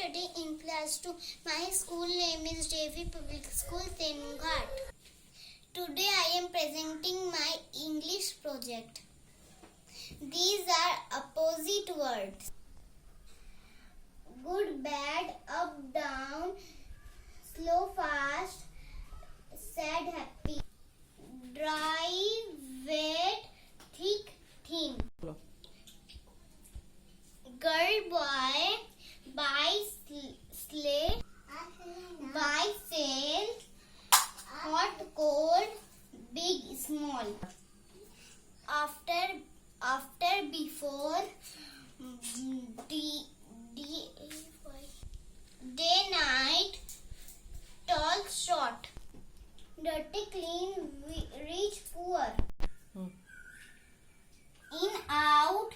study in class 2. My school name is JV Public School, Thermocal. Today I am presenting my English project. These are opposite words. Good, bad, up, down, slow, fast, sad, happy, dry, wet, thick, thin. Girl, boy, buy, sleigh, buy, sail, hot, cold, big, small. After, before, day, night, tall, short, dirty, clean, rich, poor. In, out,